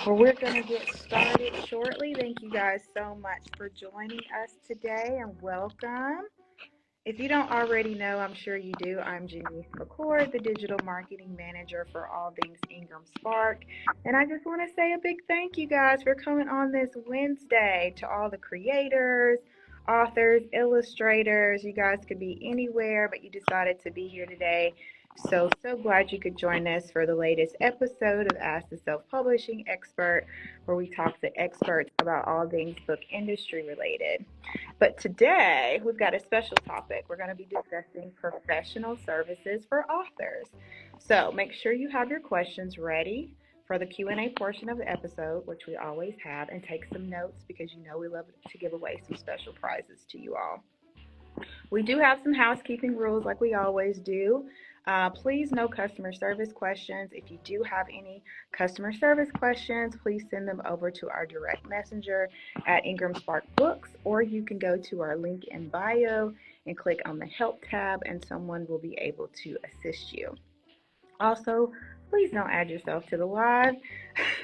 Well, we're going to get started shortly. Thank you guys so much for joining us today and welcome. If you don't already know, I'm sure you do. I'm Janice McCord, the Digital Marketing Manager for all things IngramSpark. And I just want to say a big thank you guys for coming on this Wednesday to all the creators, authors, illustrators. You guys could be anywhere, but you decided to be here today. So glad you could join us for the latest episode of Ask the Self-Publishing Expert, where we talk to experts about all things book industry related. But today we've got a special topic. We're going to be discussing professional services for authors. So make sure you have your questions ready for the Q&A portion of the episode, which we always have, and take some notes because you know we love to give away some special prizes to you all. We do have some housekeeping rules like we always do. Please no customer service questions. If you do have any customer service questions, please send them over to our direct messenger at IngramSpark Books, or you can go to our link in bio and click on the help tab and someone will be able to assist you. Also, please don't add yourself to the live.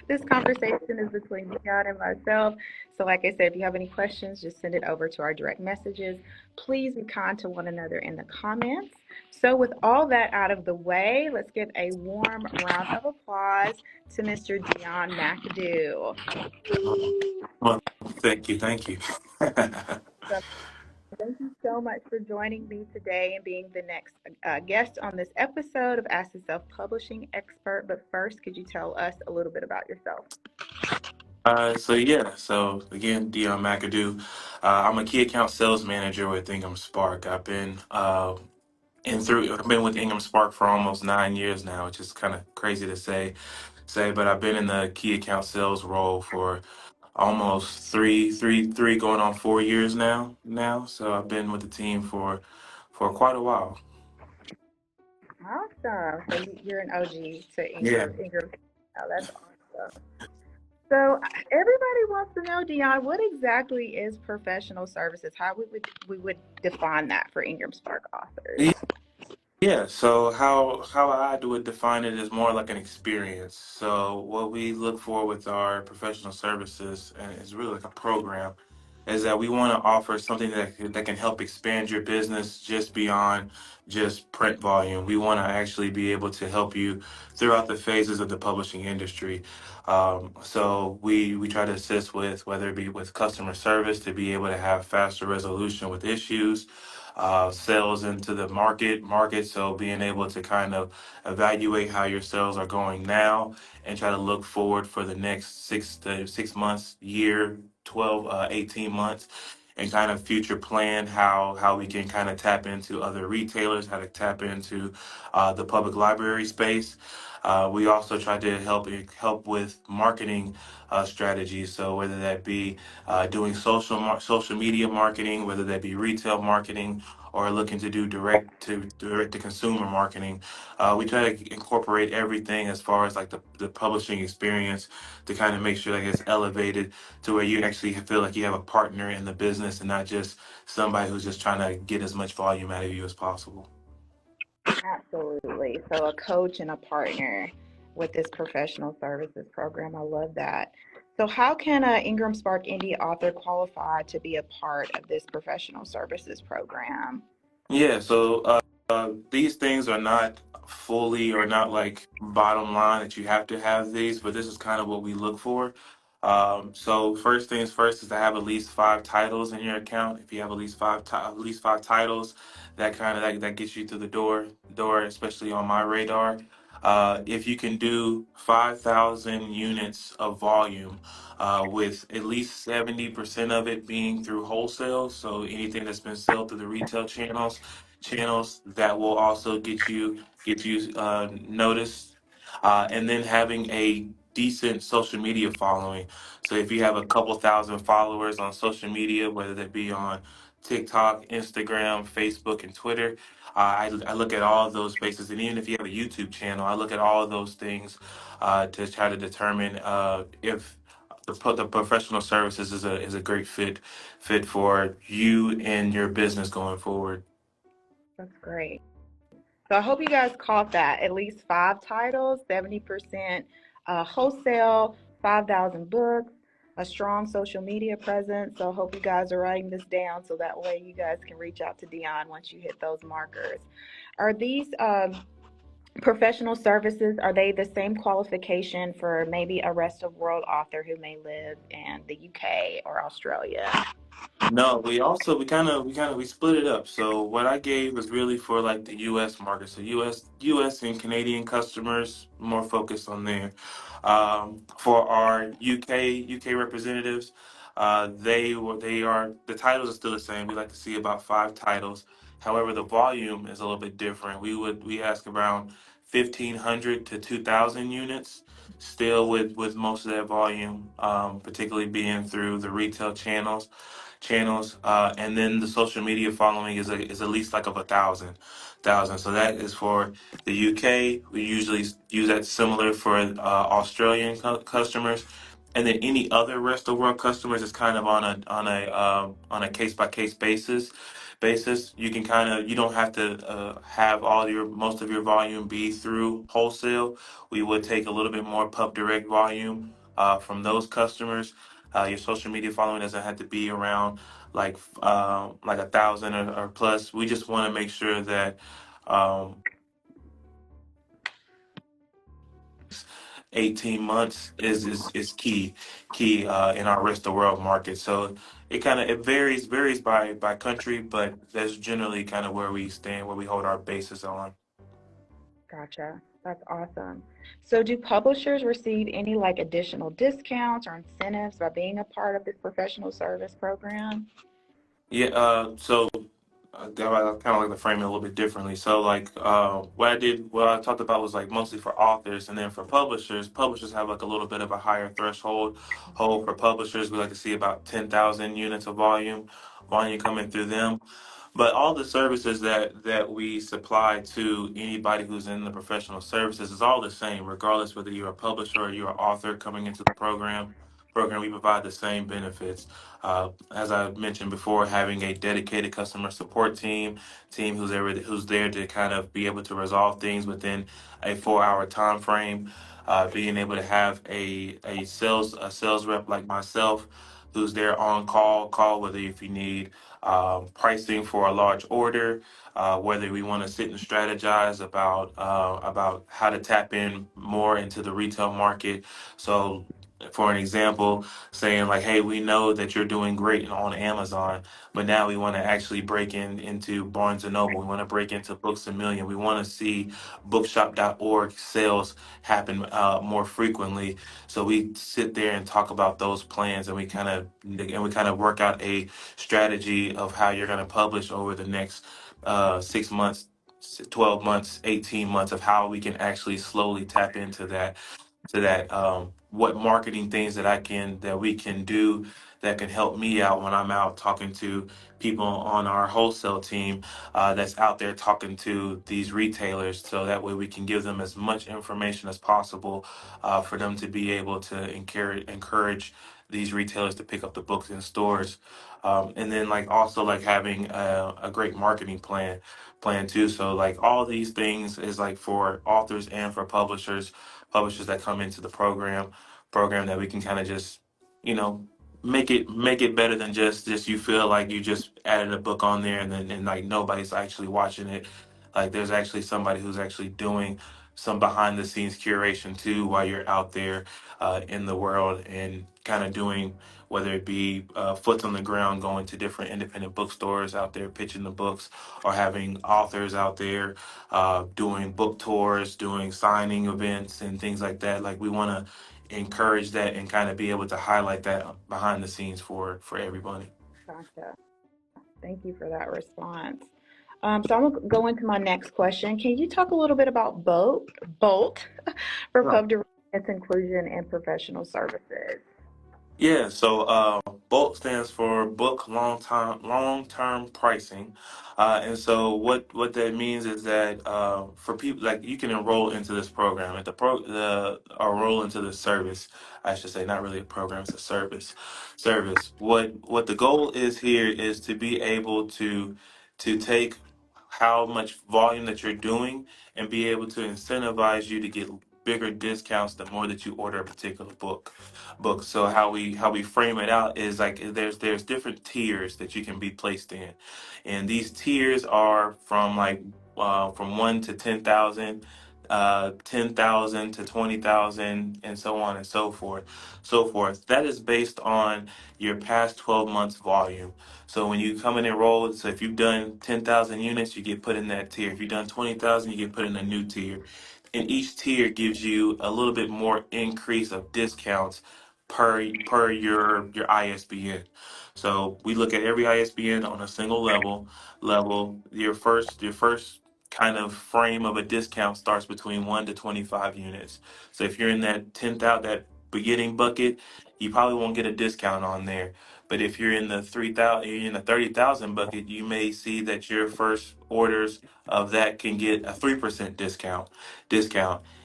This conversation is between Deon and myself. So like I said, if you have any questions, just send it over to our direct messages. Please be kind to one another in the comments. So with all that out of the way, let's give a warm round of applause to Mr. Deon McAdoo. Well, thank you. So thank you so much for joining me today and being the next guest on this episode of Ask the Self-Publishing Expert. But first, could you tell us a little bit about yourself? So again, Deon McAdoo. I'm a key account sales manager with IngramSpark. I've been with IngramSpark for almost 9 years now, which is kind of crazy to say, but I've been in the key account sales role for almost three going on 4 years now. So I've been with the team for quite a while. Awesome. So you're an OG to Yeah. Ingram. Oh, that's awesome. So everybody wants to know, Deon, what exactly is professional services? How we would define that for IngramSpark authors? Yeah, so how I would define it is more like an experience. So what we look for with our professional services, and it's really like a program, is that we want to offer something that can help expand your business just beyond just print volume. We want to actually be able to help you throughout the phases of the publishing industry. So we try to assist with whether it be with customer service to be able to have faster resolution with issues, sales into the market. So being able to kind of evaluate how your sales are going now and try to look forward for the next 6 months, year, 12, 18 months, and kind of future plan how we can kind of tap into other retailers, how to tap into the public library space. We also try to help with marketing strategies. So whether that be doing social media marketing, whether that be retail marketing, or looking to do direct to consumer marketing, we try to incorporate everything as far as like the publishing experience to kind of make sure that it's elevated to where you actually feel like you have a partner in the business and not just somebody who's just trying to get as much volume out of you as possible. Absolutely. So a coach and a partner with this professional services program. I love that. So how can a IngramSpark Indie author qualify to be a part of this professional services program? Yeah, so these things are not fully or not like bottom line that you have to have these, but this is kind of what we look for. So first things first is to have at least 5 titles in your account. If you have at least five titles, that kind of that gets you to the door, especially on my radar. If you can do 5,000 units of volume, with at least 70% of it being through wholesale, so anything that's been sold through the retail channels that will also get you noticed, and then having a decent social media following. So if you have a couple thousand followers on social media, whether that be on TikTok, Instagram, Facebook, and Twitter, I look at all of those bases, and even if you have a YouTube channel, I look at all of those things to try to determine if the professional services is a great fit for you and your business going forward. That's great. So I hope you guys caught that. At least 5 titles, 70% wholesale, 5,000 books, a strong social media presence. So I hope you guys are writing this down so that way you guys can reach out to Deon once you hit those markers. Are these professional services, are they the same qualification for maybe a rest of world author who may live in the UK or Australia? No, we split it up. So what I gave was really for like the US market. So US and Canadian customers, more focused on there. For our UK representatives, they are the titles are still the same. We like to see about 5 titles. However, the volume is a little bit different. We ask around 1,500 to 2,000 units, still with most of that volume, particularly being through the retail channels, and then the social media following is at least like of 1,000. So that is for the UK. We usually use that similar for Australian customers, and then any other rest of world customers is kind of on a case by case basis. You can you don't have to have all your most of your volume be through wholesale. We would take a little bit more pub direct volume from those customers. Your social media following doesn't have to be around like 1,000 or plus. We just want to make sure that um, 18 months is key in our rest of world market. So it varies by country, but that's generally kind of where we stand, where we hold our basis on. Gotcha. That's awesome. So do publishers receive any like additional discounts or incentives by being a part of this professional service program? Yeah, I kind of like to frame it a little bit differently. So, what I talked about was like mostly for authors, and then for publishers have like a little bit of a higher threshold. Hold for publishers, we like to see about 10,000 units of volume coming through them. But all the services that we supply to anybody who's in the professional services is all the same, regardless whether you're a publisher or you're an author coming into the program, we provide the same benefits. As I mentioned before, having a dedicated customer support team who's there to kind of be able to resolve things within a 4 hour time frame. Being able to have a sales rep like myself who's there on call whether if you need pricing for a large order, whether we want to sit and strategize about how to tap in more into the retail market. So, for an example, saying like, "Hey, we know that you're doing great on Amazon, but now we want to actually break into Barnes and Noble. We want to break into Books a Million. We want to see Bookshop.org sales happen more frequently." So we sit there and talk about those plans, and we kind of work out a strategy of how you're going to publish over the next 6 months, 12 months, 18 months of how we can actually slowly tap into that, what marketing things that we can do that can help me out when I'm out talking to people on our wholesale team that's out there talking to these retailers, so that way we can give them as much information as possible for them to be able to encourage these retailers to pick up the books in stores. And then like also like having a great marketing plan too. So like all these things is like for authors and for publishers that come into the program that we can kind of just, you know, make it better than just you feel like you just added a book on there and like nobody's actually watching it. Like there's actually somebody who's actually doing some behind the scenes curation too while you're out there in the world and kind of doing, whether it be foots on the ground, going to different independent bookstores out there pitching the books, or having authors out there doing book tours, doing signing events, and things like that. Like we want to encourage that and kind of be able to highlight that behind the scenes for everybody. Gotcha. Thank you for that response. So I'm gonna go into my next question. Can you talk a little bit about Bolt for pub direct inclusion and professional services? Yeah, so BOLT stands for Book Long Term Pricing, and so what that means is that for people like you can enroll into this program at the enroll into the service, I should say, not really a program, it's a service. What the goal is here is to be able to take how much volume that you're doing and be able to incentivize you to get bigger discounts the more that you order a particular book. So how we frame it out is like there's different tiers that you can be placed in, and these tiers are from like from 1 to 10,000, 10,000 to 20,000, and so on and so forth. That is based on your past 12 months volume. So when you come and enroll, so if you've done 10,000 units, you get put in that tier. If you've done 20,000, you get put in a new tier. And each tier gives you a little bit more increase of discounts per your ISBN. So we look at every ISBN on a single level. Your first kind of frame of a discount starts between 1 to 25 units. So if you're in that 10,000, that beginning bucket, you probably won't get a discount on there. But if you're in the 3,000, you're in the 30,000 bucket, you may see that your first orders of that can get a 3% discount.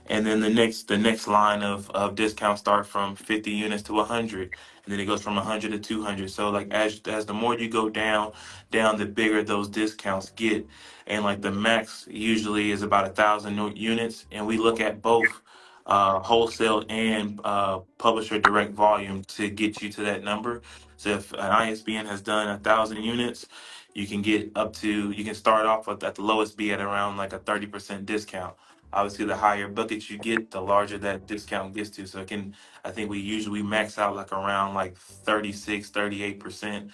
And then the next line of discount start from 50 units to 100, and then it goes from 100 to 200. So like as the more you go down, the bigger those discounts get. And like the max usually is about 1,000 units, and we look at both wholesale and publisher direct volume to get you to that number. So if an ISBN has done 1,000 units, you can start off at the lowest be at around like a 30% discount. Obviously, the higher buckets you get, the larger that discount gets to. So I think we usually max out like around like 36, 38%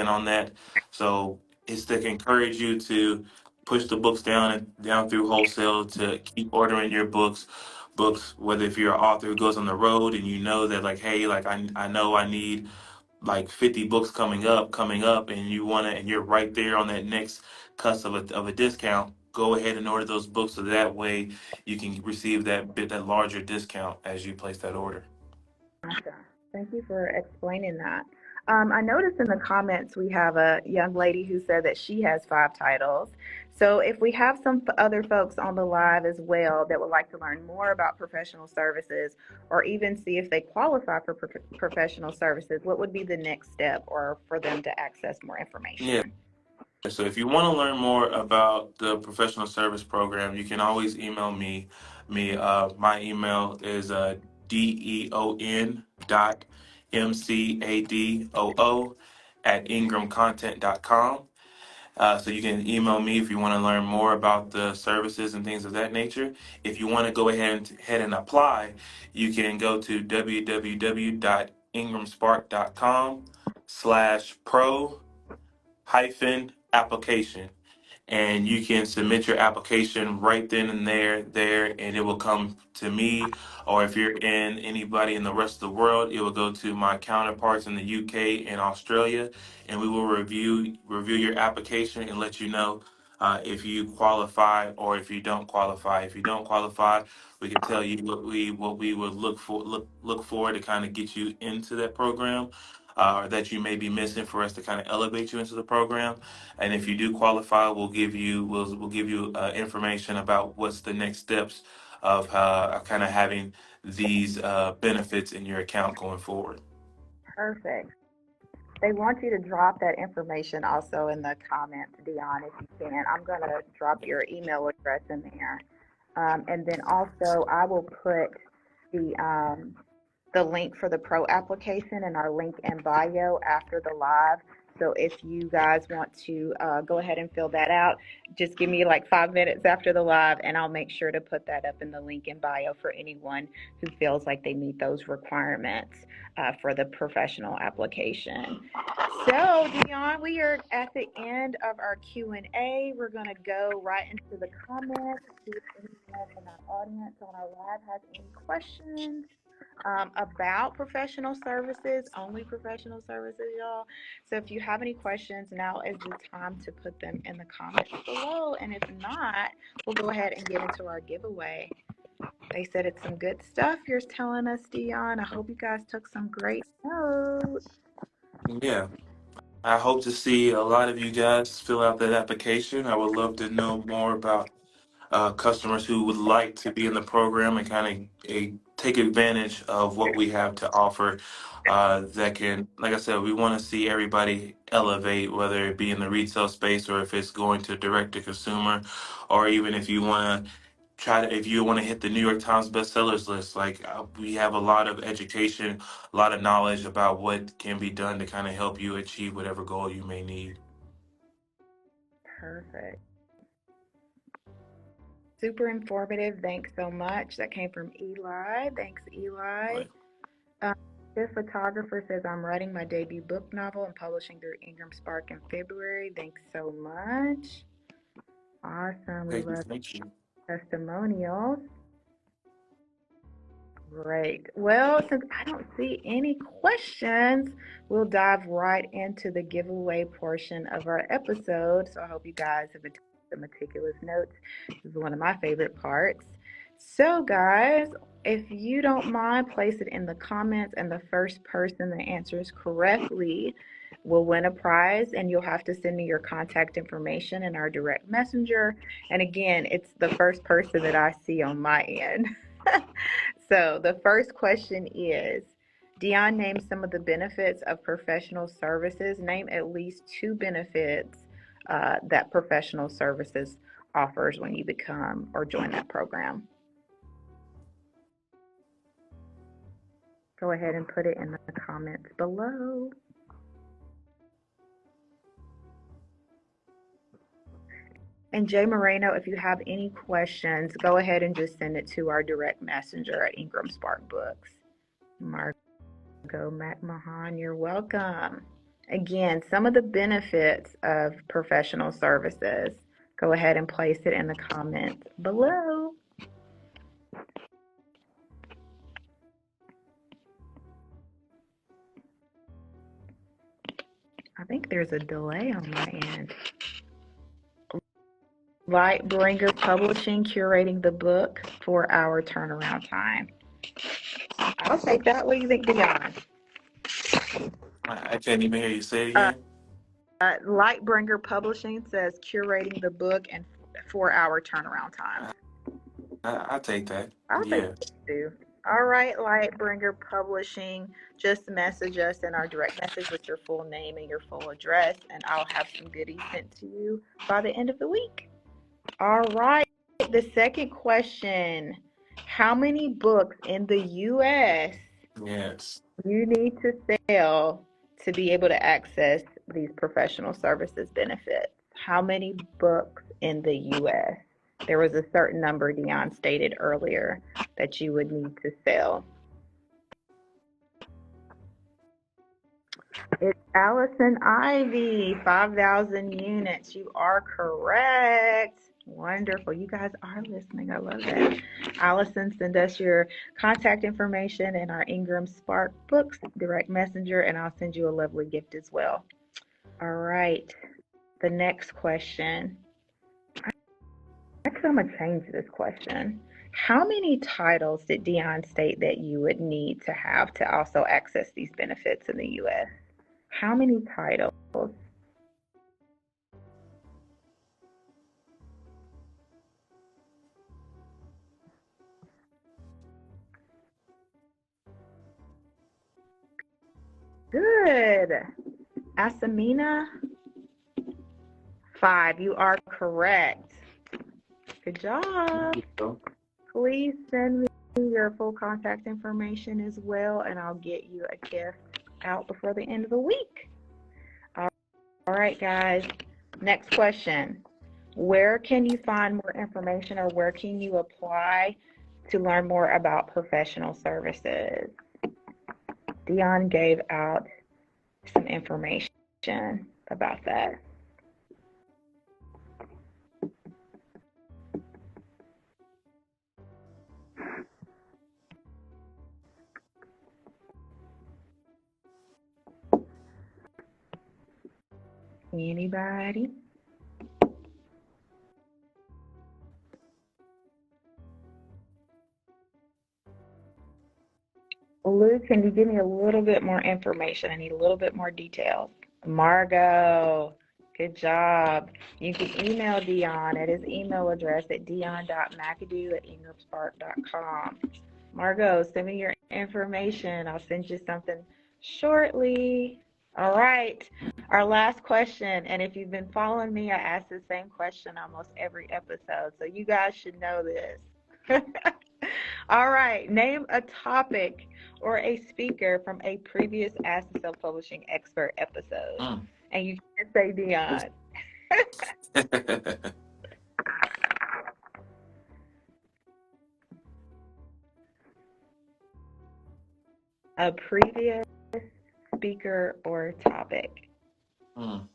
on that. So it's to encourage you to push the books down and down through wholesale to keep ordering your books, whether if you're an author who goes on the road and you know that like, hey, like I know I need like 50 books coming up, and you're right there on that next cusp of a discount. Go ahead and order those books so that way you can receive that larger discount as you place that order. Gotcha. Thank you for explaining that. I noticed in the comments we have a young lady who said that she has 5 titles. So if we have some other folks on the live as well that would like to learn more about professional services or even see if they qualify for professional services, what would be the next step or for them to access more Yeah. information? So if you want to learn more about the professional service program, you can always email me. My email is deon.mcadoo@ingramcontent.com. So you can email me if you want to learn more about the services and things of that nature. If you want to go ahead and apply, you can go to www.ingramspark.com/pro-application, and you can submit your application right then and there, and it will come to me. Or if you're in anybody in the rest of the world, it will go to my counterparts in the UK and Australia, and we will review your application and let you know if you qualify or if you don't qualify. If you don't qualify, we can tell you what we would look for to kind of get you into that program, or that you may be missing for us to kind of elevate you into the program. And if you do qualify, we'll give you information about what's the next steps of kind of having these benefits in your account going forward. Perfect. They want you to drop that information also in the comments, Dion, if you can. I'm going to drop your email address in there. And then also, I will put the the link for the pro application in our link in bio after the live. So if you guys want to go ahead and fill that out, just give me like 5 minutes after the live, and I'll make sure to put that up in the link in bio for anyone who feels like they meet those requirements for the professional application. So, Dion, we are at the end of our Q&A. We're going to go right into the comments, see if anyone in our audience on our live has any questions about professional services, only professional services, y'all. So if you have any questions, now is the time to put them in the comments below. And if not, we'll go ahead and get into our giveaway. They said it's some good stuff you're telling us, Dion. I hope you guys took some great notes. Yeah, I hope to see a lot of you guys fill out that application. I would love to know more about customers who would like to be in the program and kind of take advantage of what we have to offer. That can, like I said, we want to see everybody elevate, whether it be in the retail space or if it's going to direct to consumer, or even if you want to try to, if you want to hit the New York Times bestsellers list, like we have a lot of education, a lot of knowledge about what can be done to kind of help you achieve whatever goal you may need. Perfect. Super informative. Thanks so much. That came from Eli. Thanks, Eli. But Um, this photographer says, I'm writing my debut book novel and publishing through IngramSpark in February. Thanks so much. Awesome. We love thank you. testimonials. Great. Well, since I don't see any questions, we'll dive right into the giveaway portion of our episode. So I hope you guys have been taking some meticulous notes. This is one of my favorite parts. So, guys, if you don't mind, place it in the comments, and the first person that answers correctly will win a prize. And you'll have to send me your contact information in our direct messenger. And again, it's the first person that I see on my end. So the first question is, Deon, name some of the benefits of professional services. Name at least 2 benefits that professional services offers when you become or join that program. Go ahead and put it in the comments below. And Jay Moreno, if you have any questions, go ahead and just send it to our direct messenger at IngramSpark Books. Margo McMahon, you're welcome. Again, some of the benefits of professional services. Go ahead and place it in the comments below. I think there's a delay on my end. Lightbringer Publishing, curating the book, 4-hour turnaround time. I'll take that. What do you think, Deon? I can't even hear you say it again. Lightbringer Publishing says curating the book and 4-hour turnaround time. I'll take that. I'll take Yeah. that too. All right, Lightbringer Publishing, just message us in our direct message with your full name and your full address, and I'll have some goodies sent to you by the end of the week. All right, the second question. How many books in the U.S. Yes. you need to sell to be able to access these professional services benefits? How many books in the U.S.? There was a certain number Deon stated earlier that you would need to sell. It's Allison Ivy, 5,000 units. You are correct. Wonderful. You guys are listening. I love that. Allison, send us your contact information in our IngramSpark Books direct messenger, and I'll send you a lovely gift as well. All right. The next question. Actually, I'm going to change this question. How many titles did Deon state that you would need to have to also access these benefits in the U.S.? How many titles? Good. Asamina, 5. You are correct. Good job. Please send me your full contact information as well, and I'll get you a gift out before the end of the week. All right, guys. Next question. Where can you find more information, or where can you apply to learn more about professional services? Deon gave out some information about that. Anybody? Luke, can you give me a little bit more information? I need a little bit more details. Margot, good job. You can email Deon at his email address at deon.mcadoo@ingramspark.com. Margot, send me your information. I'll send you something shortly. All right, our last question. And if you've been following me, I ask the same question almost every episode, so you guys should know this. All right. Name a topic or a speaker from a previous Ask the Self Publishing Expert episode. Mm. And you can't say Deon. A previous speaker or topic. Mm.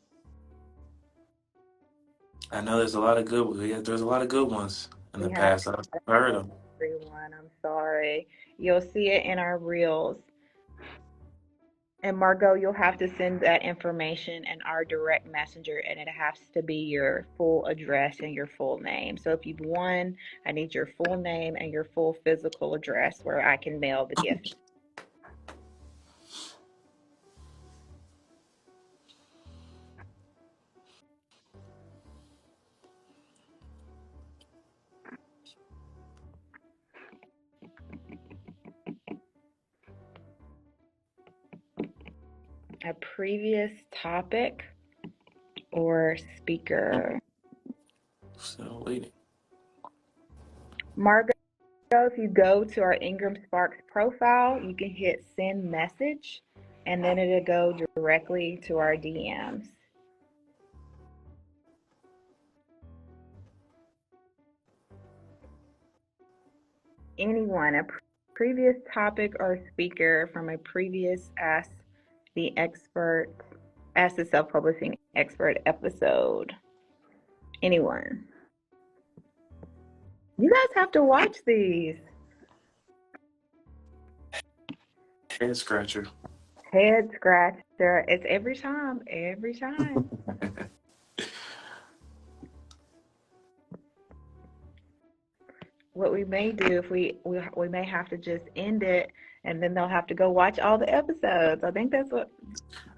I know there's a lot of good. Yeah, there's a lot of good ones in the We have past. I've heard them. everyone. I'm sorry. You'll see it in our reels. And Margot, you'll have to send that information in our direct messenger, and it has to be your full address and your full name. So if you've won, I need your full name and your full physical address where I can mail the gift. A previous topic or speaker. Still waiting. Margot, if you go to our IngramSpark profile, you can hit send message, and then it'll go directly to our DMs. Anyone, a previous topic or speaker from a previous Ask the Self Publishing Expert episode. Anyone. You guys have to watch these. Head scratcher. Head scratcher. It's every time, every time. What we may do if we may have to just end it, and then they'll have to go watch all the episodes. I think that's what.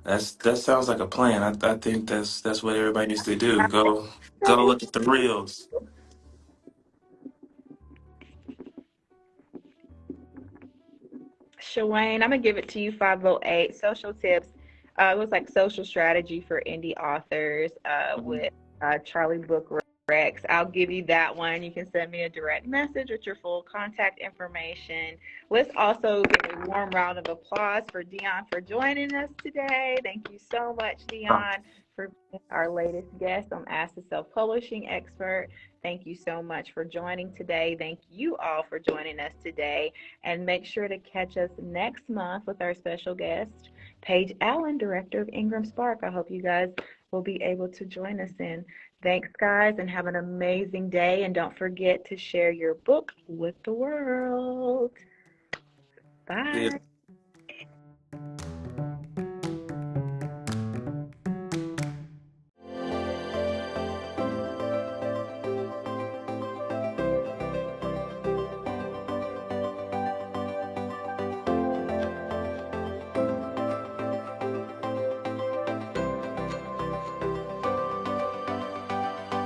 That sounds like a plan. I think that's what everybody needs to do. Go look at the reels. Shawayne, I'm gonna give it to you. 508 social tips. It was like social strategy for indie authors Mhm. with Charlie Book Rex. I'll give you that one. You can send me a direct message with your full contact information. Let's also give a warm round of applause for Deon for joining us today. Thank you so much, Oh, Deon, for being our latest guest on Ask the Self Publishing Expert. Thank you so much for joining today. Thank you all for joining us today. And make sure to catch us next month with our special guest, Paige Allen, Director of IngramSpark. I hope you guys will be able to join us in. Thanks, guys, and have an amazing day. And don't forget to share your book with the world. yeah. Bye.